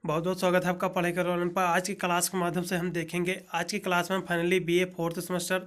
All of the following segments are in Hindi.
बहुत बहुत स्वागत है आपका पढ़ाई करने वाले पर। आज की क्लास के माध्यम से हम देखेंगे, आज की क्लास में हम finally BA fourth semester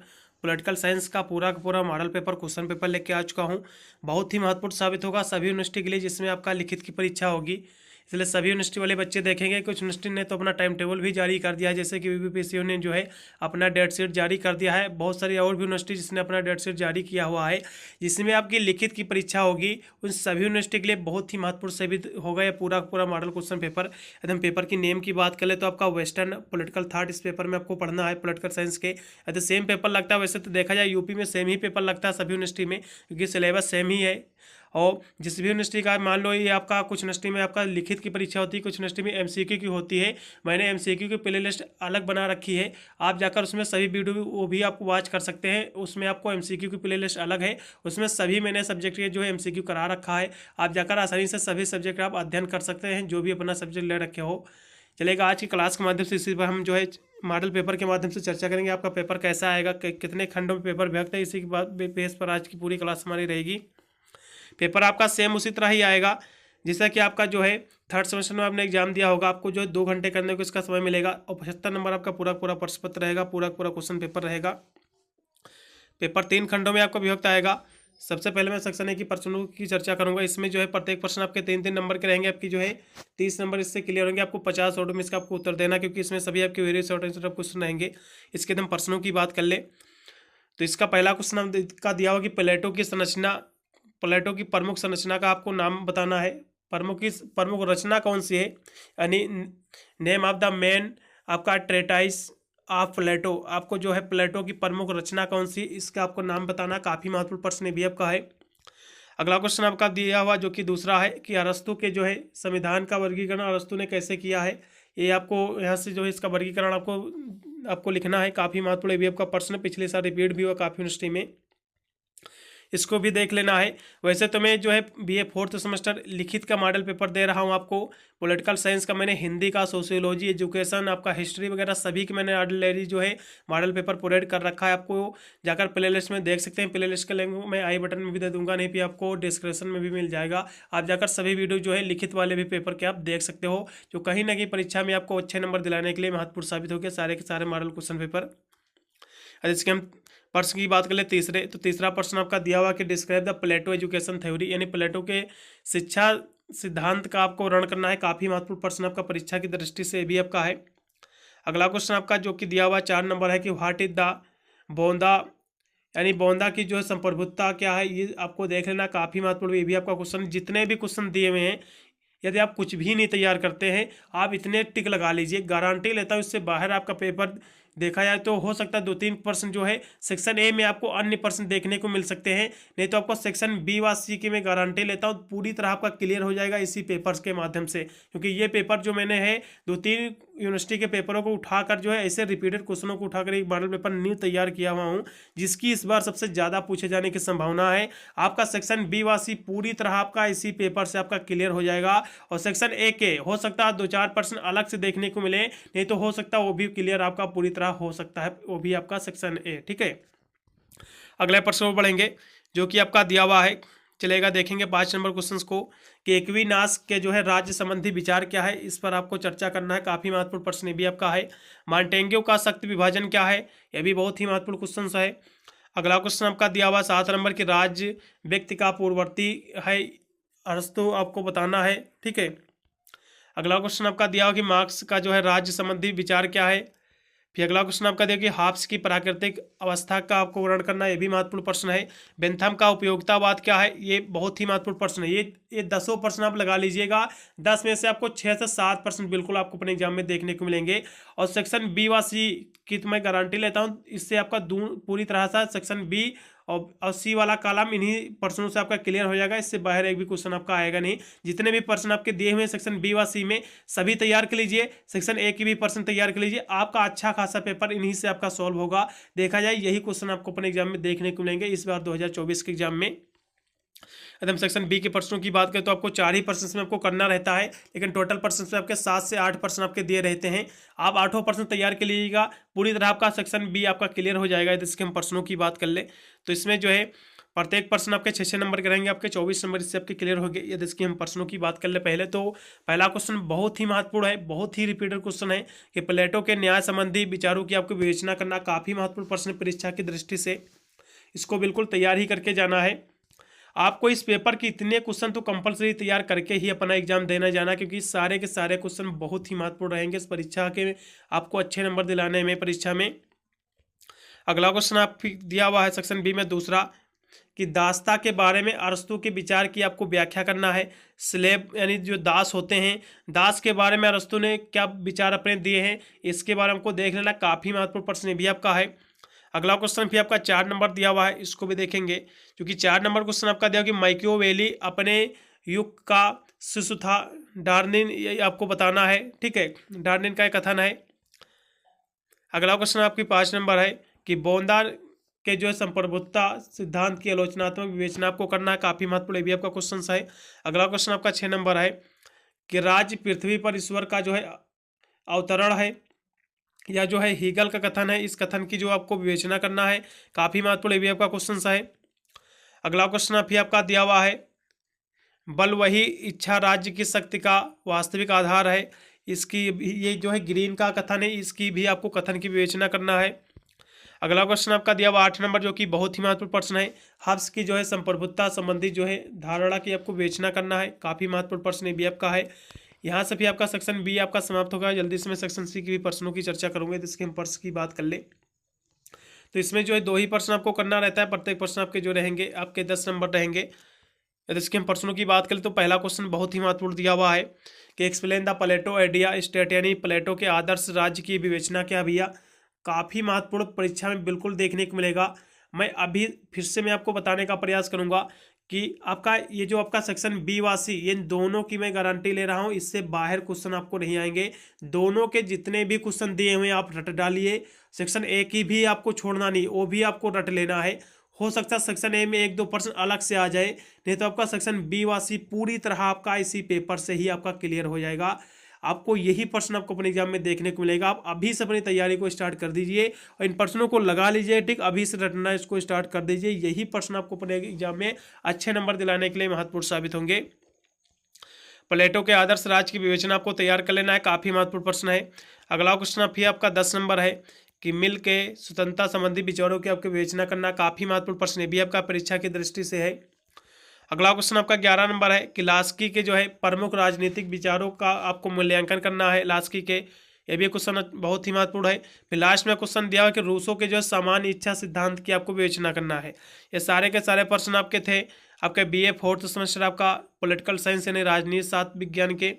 political science का पूरा मॉडल पेपर क्वेश्चन पेपर लेके आ चुका हूं। बहुत ही महत्वपूर्ण साबित होगा सभी यूनिवर्सिटी के लिए जिसमें आपका लिखित की परीक्षा होगी, इसलिए सभी यूनिवर्सिटी वाले बच्चे देखेंगे। कुछ यूनिवर्सिटी ने तो अपना टाइम टेबल भी जारी कर दिया है, जैसे कि यूपीपीसीयू ने जो है अपना डेट शीट जारी कर दिया है। बहुत सारी और भी यूनिवर्सिटी जिसने अपना डेट शीट जारी किया हुआ है जिसमें आपकी लिखित की परीक्षा होगी। उन सभी यूनिवर्सिटी के लिए बहुत ही महत्वपूर्ण साबित होगा ये पूरा मॉडल क्वेश्चन पेपर। यदि हम पेपर की नेम की बात करें तो आपका वेस्टर्न पॉलिटिकल थॉट इस पेपर में आपको पढ़ना है पॉलिटिकल साइंस के। यदि सेम पेपर लगता है, वैसे तो देखा जाए यूपी में सेम ही पेपर लगता है सभी यूनिवर्सिटी में, क्योंकि सिलेबस सेम ही है। और जिस भी यूनिवर्सिटी का मान लो ये आपका कुछ यूनिवर्सिटी में आपका लिखित की परीक्षा होती है, कुछ यूनिवर्सिटी में एमसीक्यू की होती है। मैंने एमसीक्यू की प्ले लिस्ट अलग बना रखी है, आप जाकर उसमें सभी वीडियो वो भी आप वॉच कर सकते हैं। उसमें आपको एमसीक्यू की प्ले लिस्ट अलग है, उसमें सभी मैंने सब्जेक्ट के जो है एमसीक्यू करा रखा है। आप जाकर आसानी से सभी सब्जेक्ट आप अध्ययन कर सकते हैं जो भी अपना सब्जेक्ट ले रखे हो। चलेगा, आज की क्लास के माध्यम से इसी पर हम जो है मॉडल पेपर के माध्यम से चर्चा करेंगे। आपका पेपर कैसा आएगा, कितने खंडों में पेपर विभक्त है, इसी के बाद बेस पर आज की पूरी क्लास हमारी रहेगी। पेपर आपका सेम उसी तरह ही आएगा जैसा कि आपका जो है थर्ड सेमेस्टर में आपने एग्जाम दिया होगा। आपको जो है 2 घंटे करने को इसका समय मिलेगा और 75 नंबर आपका पूरा प्रश्न पत्र रहेगा, पूरा क्वेश्चन पेपर रहेगा। पेपर 3 खंडों में आपका विभक्त आएगा। सबसे पहले मैं सेक्शन ए की प्रश्नों की चर्चा करूंगा। इसमें जो है प्रत्येक प्रश्न आपके 3-3 नंबर के रहेंगे। आपकी जो है 30 नंबर इससे क्लियर होंगे। आपको 50 शॉर्ट में इसका आपको उत्तर देना, क्योंकि इसमें सभी आपके वेरियस शॉर्ट आंसर क्वेश्चन रहेंगे। इसके हम प्रश्नों की बात कर ले तो इसका पहला क्वेश्चन का दिया हुआ कि प्लेटो की प्रमुख संरचना का आपको नाम बताना है। प्रमुख रचना कौन सी है, यानी नेम ऑफ द मेन आपका ट्रेटाइस ऑफ प्लेटो। आपको जो है प्लेटो की प्रमुख रचना कौन सी, इसका आपको नाम बताना। काफ़ी महत्वपूर्ण प्रश्न भी आपका है। अगला क्वेश्चन आपका दिया हुआ जो कि दूसरा है कि अरस्तु के जो है संविधान का वर्गीकरण अरस्तु ने कैसे किया है। ये आपको यहाँ से जो है इसका वर्गीकरण आपको लिखना है। काफ़ी महत्वपूर्ण भी आपका प्रश्न, पिछले साल रिपीट भी हुआ काफ़ी यूनिवर्सिटी में, इसको भी देख लेना है। वैसे तो मैं जो है बीए फोर्थ सेमेस्टर लिखित का मॉडल पेपर दे रहा हूँ आपको। पॉलिटिकल साइंस का मैंने हिंदी का, सोशियोलॉजी, एजुकेशन, आपका हिस्ट्री वगैरह सभी की मैंने ऑलरेडी जो है मॉडल पेपर प्रोवाइड कर रखा है। आपको जाकर प्ले लिस्ट में देख सकते हैं। प्ले लिस्ट का लिंक मैं आई बटन में भी दे दूंगा, नहीं भी आपको डिस्क्रिप्शन में भी मिल जाएगा। आप जाकर सभी वीडियो जो है लिखित वाले भी पेपर के आप देख सकते हो, जो कहीं ना कहीं परीक्षा में आपको अच्छे नंबर दिलाने के लिए महत्वपूर्ण साबित हो गया सारे के सारे मॉडल क्वेश्चन पेपर। इसके हम प्रश्न की बात करें तो तीसरा प्रश्न आपका दिया हुआ कि describe the Plato education theory, यानी प्लेटो के शिक्षा सिद्धांत का आपको वर्णन करना है। काफ़ी महत्वपूर्ण प्रश्न आपका परीक्षा की दृष्टि से भी आपका है। अगला क्वेश्चन आपका जो कि दिया हुआ 4 नंबर है कि व्हाट इज द बोंदा, यानी बोंदा की जो है संप्रभुता क्या है, ये आपको देख लेना। काफ़ी महत्वपूर्ण ये भी आपका क्वेश्चन। जितने भी क्वेश्चन दिए हुए हैं, यदि आप कुछ भी नहीं तैयार करते हैं, आप इतने टिक लगा लीजिए, गारंटी लेता हूँ इससे बाहर आपका पेपर देखा जाए तो हो सकता है 2-3% जो है सेक्शन ए में आपको अन्य प्रश्न देखने को मिल सकते हैं, नहीं तो आपको सेक्शन बी व सी की मैं गारंटी लेता हूँ पूरी तरह आपका क्लियर हो जाएगा इसी पेपर्स के माध्यम से। क्योंकि ये पेपर जो मैंने है 2-3 यूनिवर्सिटी के पेपरों को उठाकर जो है ऐसे रिपीटेड क्वेश्चनों को उठाकर एक मॉडल पेपर न्यू तैयार किया हुआ हूँ, जिसकी इस बार सबसे ज़्यादा पूछे जाने की संभावना है। आपका सेक्शन बी व सी पूरी तरह आपका इसी पेपर से आपका क्लियर हो जाएगा। और सेक्शन ए के हो सकता है 2-4% अलग से देखने को मिले, नहीं तो हो सकता है वो भी क्लियर आपका पूरी तरह हो सकता है, वो भी आपका सेक्शन ए। ठीक है, अगले प्रश्न में बढ़ेंगे जो कि आपका दिया हुआ है। चलेगा, देखेंगे 5 नंबर क्वेश्चन को कि एक्विनास के जो है राज्य संबंधी विचार क्या है, इस पर आपको चर्चा करना है। काफ़ी महत्वपूर्ण प्रश्न भी आपका है। मॉन्टेग्यू का शक्ति विभाजन क्या है, यह भी बहुत ही महत्वपूर्ण क्वेश्चन है। अगला क्वेश्चन आपका दिया हुआ 7 नंबर की राज्य व्यक्ति का पूर्ववर्ती है, अरस्तु आपको बताना है। ठीक है, अगला क्वेश्चन आपका दिया हुआ कि मार्क्स का जो है राज्य संबंधी विचार क्या है। फिर अगला क्वेश्चन आपका दिया कि हाब्स की प्राकृतिक अवस्था का आपको वर्णन करना, ये भी महत्वपूर्ण प्रश्न है। बेंथम का उपयोगितावाद क्या है, ये बहुत ही महत्वपूर्ण प्रश्न है। ये 10 प्रश्न आप लगा लीजिएगा, 10 में से आपको 6 से 7% बिल्कुल आपको अपने एग्जाम में देखने को मिलेंगे। और सेक्शन बी व सी की तो मैं गारंटी लेता हूँ, इससे आपका पूरी तरह से सेक्शन बी और सी वाला कॉलम इन्हीं प्रश्नों से आपका क्लियर हो जाएगा। इससे बाहर एक भी क्वेश्चन आपका आएगा नहीं। जितने भी प्रश्न आपके दिए हुए सेक्शन बी व सी में सभी तैयार कर लीजिए, सेक्शन ए की भी प्रश्न तैयार कर लीजिए। आपका अच्छा खासा पेपर इन्हीं से आपका सॉल्व होगा। देखा जाए यही क्वेश्चन आपको अपने एग्जाम में देखने को मिलेंगे इस बार 2024 के एग्जाम में। यदि हम सेक्शन बी के प्रश्नों की बात करें तो आपको 4 ही प्रश्न में आपको करना रहता है, लेकिन टोटल प्रश्न में आपके 7 से 8 प्रश्न आपके दिए रहते हैं। आप 8 प्रश्न तैयार कर लीजिएगा, पूरी तरह आपका सेक्शन बी आपका क्लियर हो जाएगा। यदि इसके हम प्रश्नों की बात कर ले तो इसमें जो है प्रत्येक प्रश्न आपके 6-6 नंबर के रहेंगे, आपके 24 नंबर इससे आपके क्लियर हो गए। यदि इसकी हम प्रश्नों की बात कर ले पहले, तो पहला क्वेश्चन बहुत ही महत्वपूर्ण है, बहुत ही रिपीटेड क्वेश्चन है कि प्लेटो के न्याय संबंधी विचारों की आपको विवेचना करना। काफ़ी महत्वपूर्ण प्रश्न परीक्षा की दृष्टि से, इसको बिल्कुल तैयार ही करके जाना है। आपको इस पेपर के इतने क्वेश्चन तो कंपलसरी तैयार करके ही अपना एग्जाम देना जाना, क्योंकि सारे के सारे क्वेश्चन बहुत ही महत्वपूर्ण रहेंगे इस परीक्षा के, आपको अच्छे नंबर दिलाने में परीक्षा में। अगला क्वेश्चन आप दिया हुआ है सेक्शन बी में दूसरा, कि दासता के बारे में अरस्तु के विचार की आपको व्याख्या करना है। स्लेब यानी जो दास होते हैं, दास के बारे में अरस्तु ने क्या विचार अपने दिए हैं, इसके बारे में हमको देख लेना। काफ़ी महत्वपूर्ण प्रश्न भी आपका है। अगला क्वेश्चन भी आपका 4 नंबर दिया हुआ है, इसको भी देखेंगे, क्योंकि 4 नंबर क्वेश्चन आपका दिया कि मैकियावेली अपने युग का शिशु था। डार्विन, ये आपको बताना है, ठीक है, डार्विन का एक कथन है। अगला क्वेश्चन आपकी 5 नंबर है कि बोंदा के जो है संप्रभुता सिद्धांत की आलोचनात्मक विवेचना आपको करना है। काफ़ी महत्वपूर्ण भी आपका क्वेश्चन है। अगला क्वेश्चन आपका 6 नंबर है कि राज्य पृथ्वी पर ईश्वर का जो है अवतरण है, या जो है हीगल का कथन है, इस कथन की जो आपको विवेचना करना है। काफ़ी महत्वपूर्ण भी आपका क्वेश्चन है। अगला क्वेश्चन अभी आपका दिया हुआ है, बल वही इच्छा राज्य की शक्ति का वास्तविक आधार है, इसकी ये जो है ग्रीन का कथन है, इसकी भी आपको कथन की विवेचना करना है। अगला क्वेश्चन आपका दिया हुआ 8 नंबर, जो कि बहुत ही महत्वपूर्ण प्रश्न है, हब्स की जो है संप्रभुता संबंधी जो है धारणा की आपको विवेचना करना है। काफ़ी महत्वपूर्ण प्रश्न भी आपका है। यहाँ से भी आपका सेक्शन बी आपका समाप्त होगा। जल्दी से मैं सेक्शन सी की भी प्रश्नों की चर्चा करूँगा, जिसके हम प्रश्न की बात कर ले, तो इसमें जो है 2 ही प्रश्न आपको करना रहता है। प्रत्येक प्रश्न आपके जो रहेंगे आपके 10 नंबर रहेंगे। यदि इसके हम प्रश्नों की बात करें, तो पहला क्वेश्चन बहुत ही महत्वपूर्ण दिया हुआ है कि explain the Plato idea state, यानी प्लेटो के आदर्श राज्य की विवेचना क्या भैया। काफ़ी महत्वपूर्ण परीक्षा में बिल्कुल देखने को मिलेगा। मैं अभी फिर से मैं आपको बताने का प्रयास करूंगा कि आपका ये जो आपका सेक्शन बी वासी, ये दोनों की मैं गारंटी ले रहा हूँ, इससे बाहर क्वेश्चन आपको नहीं आएंगे। दोनों के जितने भी क्वेश्चन दिए हुए आप रट डालिए। सेक्शन ए की भी आपको छोड़ना नहीं, वो भी आपको रट लेना है। हो सकता है सेक्शन ए में 1-2% अलग से आ जाए, नहीं तो आपका सेक्शन बी वासी पूरी तरह आपका इसी पेपर से ही आपका क्लियर हो जाएगा। आपको यही प्रश्न आपको अपने एग्जाम में देखने को मिलेगा। आप अभी से अपनी तैयारी को स्टार्ट कर दीजिए और इन प्रश्नों को लगा लीजिए, ठीक, अभी से रटना इसको स्टार्ट कर दीजिए। यही प्रश्न आपको अपने एग्जाम में अच्छे नंबर दिलाने के लिए महत्वपूर्ण साबित होंगे। प्लेटो के आदर्श राज्य की विवेचना आपको तैयार कर लेना है। काफ़ी महत्वपूर्ण प्रश्न है। अगला क्वेश्चन फिर आपका 10 नंबर है कि मिल के स्वतंत्रता संबंधी विचारों की आपको विवेचना करना। काफ़ी महत्वपूर्ण प्रश्न भी आपका परीक्षा की दृष्टि से है। अगला क्वेश्चन आपका 11 नंबर है कि लास्की के जो है प्रमुख राजनीतिक विचारों का आपको मूल्यांकन करना है। लास्की के, ये भी क्वेश्चन बहुत ही महत्वपूर्ण है। फिर लास्ट में क्वेश्चन दिया हुआ कि रूसो के जो है सामान्य इच्छा सिद्धांत की आपको विवेचना करना है। ये सारे के सारे प्रश्न आपके थे आपके बीए 4th सेमेस्टर आपका पॉलिटिकल साइंस यानी राजनीति शास्त्र विज्ञान के,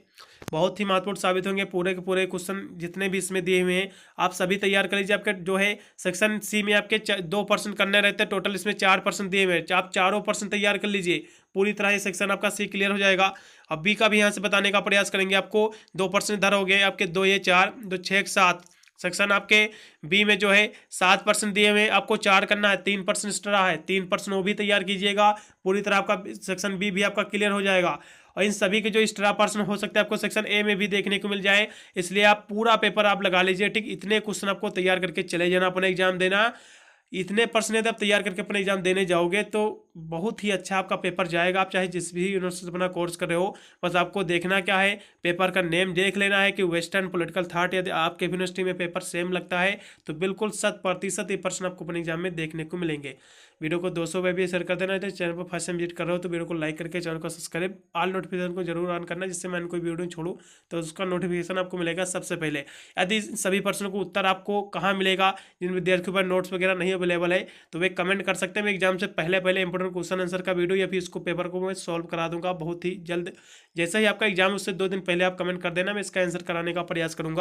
बहुत ही महत्वपूर्ण साबित होंगे। पूरे के पूरे क्वेश्चन जितने भी इसमें दिए हुए हैं आप सभी तैयार कर लीजिए। आपके जो है सेक्शन सी में आपके 2% करने रहते हैं, टोटल इसमें 4% दिए हुए हैं, आप चारों प्रश्न तैयार कर लीजिए। पूरी तरह ये सेक्शन आपका सी क्लियर हो जाएगा। अब बी का भी यहाँ से बताने का प्रयास करेंगे। आपको 2% इधर हो गए आपके, 2 ये 4, 2 6 7 सेक्शन आपके बी में जो है 7% दिए हुए, आपको 4 करना है, 3% एक्स्ट्रा है, 3% वो भी तैयार कीजिएगा। पूरी तरह आपका सेक्शन बी भी आपका क्लियर हो जाएगा। और इन सभी के जो एक्स्ट्रा पर्सन हो सकते हैं आपको सेक्शन ए में भी देखने को मिल जाए, इसलिए आप पूरा पेपर आप लगा लीजिए, ठीक। इतने क्वेश्चन आपको तैयार करके चले जाना अपना एग्जाम देना। इतने प्रश्न यदि आप तैयार करके अपना एग्जाम देने जाओगे तो बहुत ही अच्छा आपका पेपर जाएगा। आप चाहे जिस भी यूनिवर्सिटी से अपना कोर्स कर रहे हो, बस आपको देखना क्या है, पेपर का नेम देख लेना है कि वेस्टर्न पॉलिटिकल थॉट। यदि आपके यूनिवर्सिटी में पेपर सेम लगता है तो बिल्कुल 100% ये प्रश्न आपको अपने एग्जाम में देखने को मिलेंगे। वीडियो को 200 पे भी शेयर कर देना है। चैनल पर फर्स्ट टाइम विजिट कर रहे हो तो वीडियो को लाइक करके चैनल को सब्सक्राइब, ऑल नोटिफिकेशन को जरूर ऑन करना, जिससे मैं कोई वीडियो छोड़ूं तो उसका नोटिफिकेशन आपको मिलेगा सबसे पहले। यदि सभी प्रश्नों को उत्तर आपको कहाँ मिलेगा, जिन विद्यार्थियों पर नोट्स वगैरह नहीं अवेलेबल है, तो वे कमेंट कर सकते हैं। मैं एग्जाम से पहले इंपोर्टेंट क्वेश्चन आंसर का वीडियो या फिर इसको पेपर को मैं सॉल्व करा दूंगा बहुत ही जल्द। जैसे ही आपका एग्जाम उससे 2 दिन पहले आप कमेंट कर देना, मैं इसका आंसर कराने का प्रयास करूंगा।